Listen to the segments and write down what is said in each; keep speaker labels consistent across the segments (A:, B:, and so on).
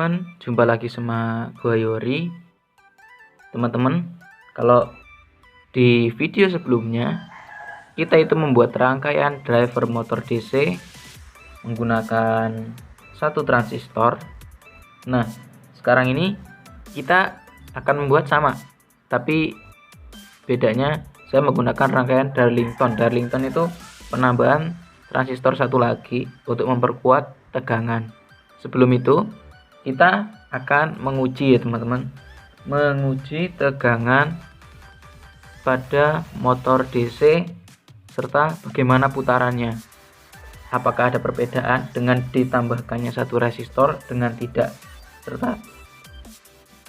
A: teman-teman, jumpa lagi sama gua Yori. Teman-teman, kalau di video sebelumnya kita itu membuat rangkaian driver motor DC menggunakan satu transistor. Nah, sekarang ini kita akan membuat sama, tapi bedanya saya menggunakan rangkaian Darlington. Darlington itu penambahan transistor satu lagi untuk memperkuat tegangan. Sebelum itu kita akan menguji ya teman-teman, menguji tegangan pada motor DC serta bagaimana putarannya, apakah ada perbedaan dengan ditambahkannya satu resistor dengan tidak, serta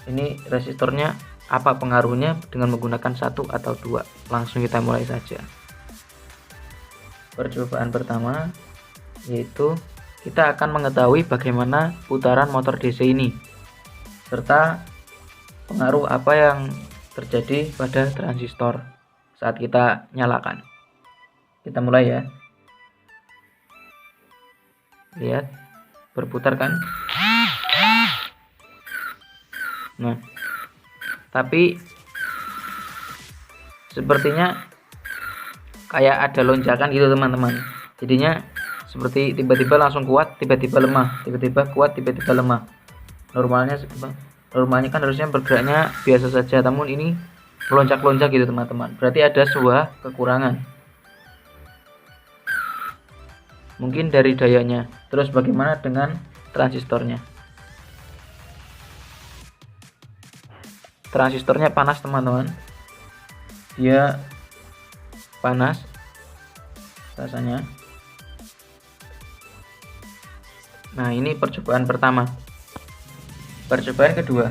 A: ini resistornya apa pengaruhnya dengan menggunakan satu atau dua. Langsung kita mulai saja. Percobaan pertama yaitu kita akan mengetahui bagaimana putaran motor DC ini serta pengaruh apa yang terjadi pada transistor saat kita nyalakan. Kita mulai ya. Lihat, berputar kan? Nah, tapi sepertinya kayak ada lonjakan gitu teman-teman. Jadinya seperti tiba-tiba langsung kuat, tiba-tiba lemah, tiba-tiba kuat, tiba-tiba lemah. Normalnya kan harusnya bergeraknya biasa saja, namun ini melonjak-lonjak gitu teman-teman. Berarti ada sebuah kekurangan. Mungkin dari dayanya. Terus bagaimana dengan transistornya? Transistornya panas teman-teman. Dia panas rasanya. Nah, ini percobaan pertama. Percobaan kedua.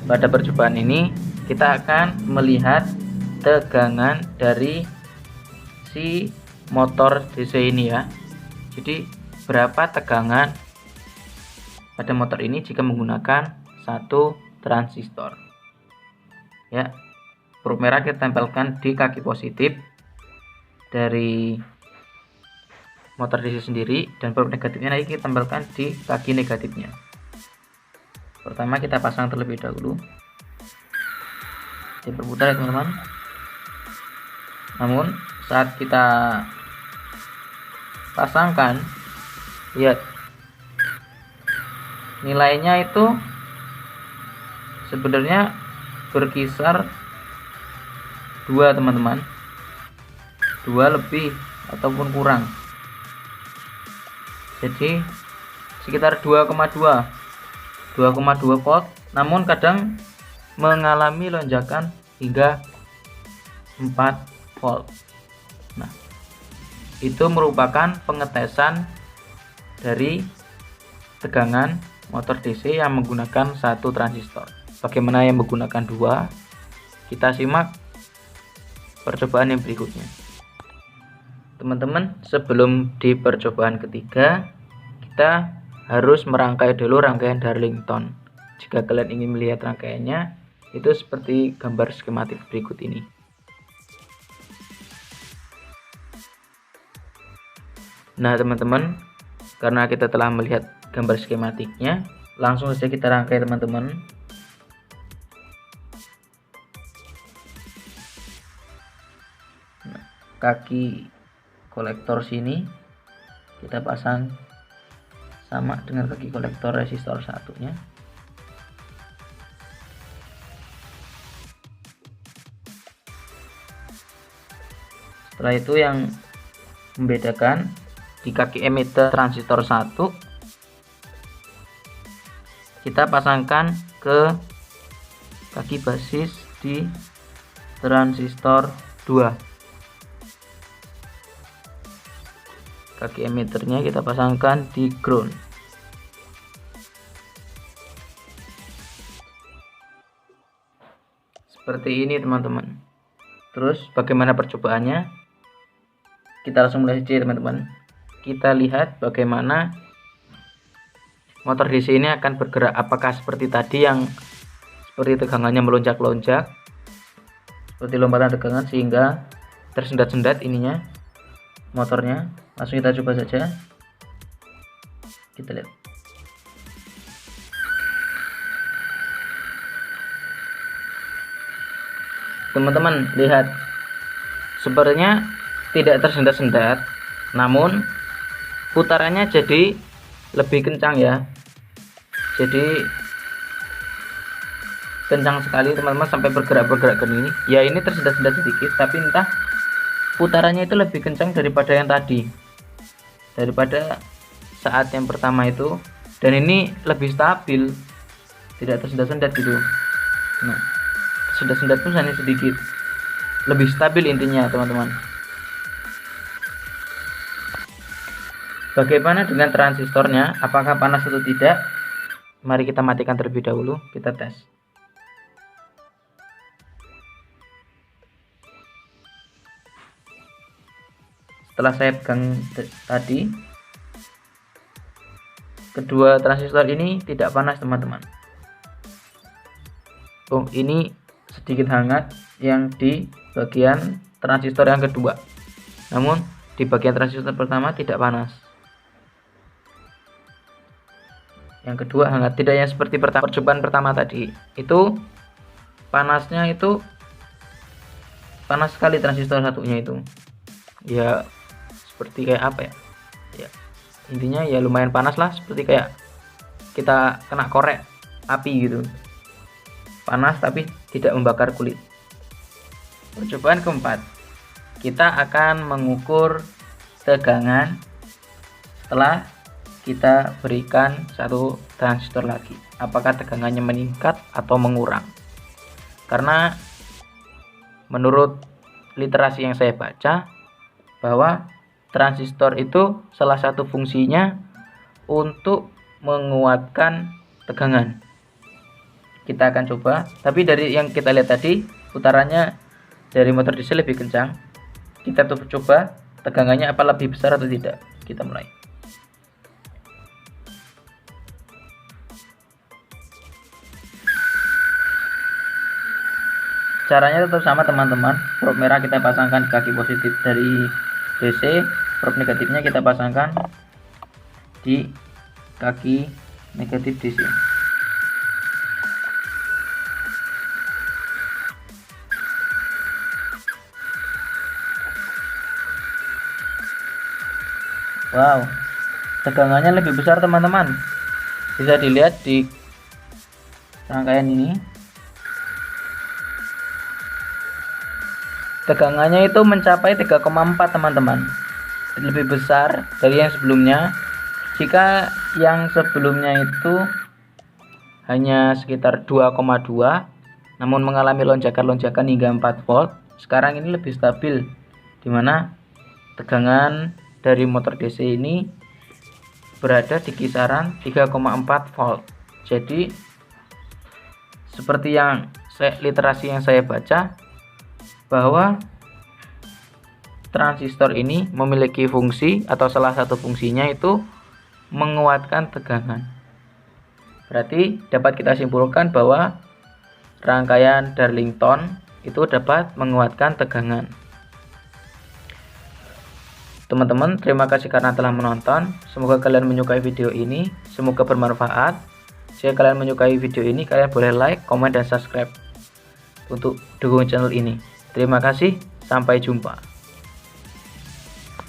A: Pada percobaan ini kita akan melihat tegangan dari si motor DC ini ya. Jadi berapa tegangan pada motor ini jika menggunakan satu transistor. Ya. Huruf merah kita tempelkan di kaki positif dari motor DC sendiri, dan huruf negatifnya lagi kita tempelkan di kaki negatifnya. Pertama kita pasang terlebih dahulu. Diperputar ya teman-teman. Namun saat kita pasangkan, lihat nilainya itu sebenarnya berkisar 2 teman-teman, 2 lebih ataupun kurang. Jadi sekitar 2,2 volt, namun kadang mengalami lonjakan hingga 4 volt. Nah, itu merupakan pengetesan dari tegangan motor DC yang menggunakan satu transistor. Bagaimana yang menggunakan 2? Kita simak percobaan yang berikutnya. Teman-teman, sebelum di percobaan ketiga, kita harus merangkai dulu rangkaian Darlington. Jika kalian ingin melihat rangkaiannya, itu seperti gambar skematik berikut ini. Nah teman-teman, karena kita telah melihat gambar skematiknya, langsung saja kita rangkai teman-teman. Nah, kaki kolektor sini kita pasang sama dengan kaki kolektor resistor satunya. Setelah itu yang membedakan di kaki emitter transistor 1 kita pasangkan ke kaki basis di transistor 2. Kaki emitternya kita pasangkan di ground. Seperti ini teman-teman. Terus bagaimana percobaannya? Kita langsung mulai saja teman-teman. Kita lihat bagaimana motor DC ini akan bergerak. Apakah seperti tadi yang seperti tegangannya melonjak-lonjak, seperti lompatan tegangan sehingga tersendat-sendat ininya motornya. Langsung kita coba saja. Kita lihat. Teman-teman lihat, sebenarnya tidak tersendat-sendat, namun putarannya jadi lebih kencang ya. Jadi kencang sekali teman-teman, sampai bergerak-bergerak gini. Ya ini tersendat-sendat sedikit, tapi entah putarannya itu lebih kencang daripada yang tadi, daripada saat yang pertama itu. Dan ini lebih stabil, tidak tersendat-sendat gitu. Nah, tersendat-sendat pun hanya sedikit, lebih stabil intinya teman-teman. Bagaimana dengan transistornya, apakah panas atau tidak? Mari kita matikan terlebih dahulu, kita tes. Setelah saya pegang tadi, kedua transistor ini tidak panas teman-teman. Oh, ini sedikit hangat yang di bagian transistor yang kedua, namun di bagian transistor pertama tidak panas. Yang kedua hangat, tidak yang seperti percobaan pertama tadi. Itu panasnya itu panas sekali transistor satunya itu. Ya seperti kayak apa ya? Ya intinya ya lumayan panas lah, seperti kayak kita kena korek api gitu. Panas tapi tidak membakar kulit. Percobaan keempat, kita akan mengukur tegangan setelah kita berikan satu transistor lagi, apakah tegangannya meningkat atau mengurang. Karena menurut literasi yang saya baca, bahwa transistor itu salah satu fungsinya untuk menguatkan tegangan. Kita akan coba, tapi dari yang kita lihat tadi putarannya dari motor diesel lebih kencang. Kita coba tegangannya apa lebih besar atau tidak. Kita mulai. Caranya tetap sama teman-teman. Prob merah kita pasangkan di kaki positif dari DC, prob negatifnya kita pasangkan di kaki negatif DC. Wow, tegangannya lebih besar teman-teman. Bisa dilihat di rangkaian ini. Tegangannya itu mencapai 3,4 teman-teman, lebih besar dari yang sebelumnya. Jika yang sebelumnya itu hanya sekitar 2,2, namun mengalami lonjakan-lonjakan hingga 4 volt, sekarang ini lebih stabil, dimana tegangan dari motor DC ini berada di kisaran 3,4 volt. Jadi seperti yang literasi yang saya baca, bahwa transistor ini memiliki fungsi atau salah satu fungsinya itu menguatkan tegangan. Berarti dapat kita simpulkan bahwa rangkaian Darlington itu dapat menguatkan tegangan. Teman-teman, terima kasih karena telah menonton. Semoga kalian menyukai video ini, semoga bermanfaat. Jika kalian menyukai video ini, kalian boleh like, komen, dan subscribe untuk dukung channel ini. Terima kasih, sampai jumpa.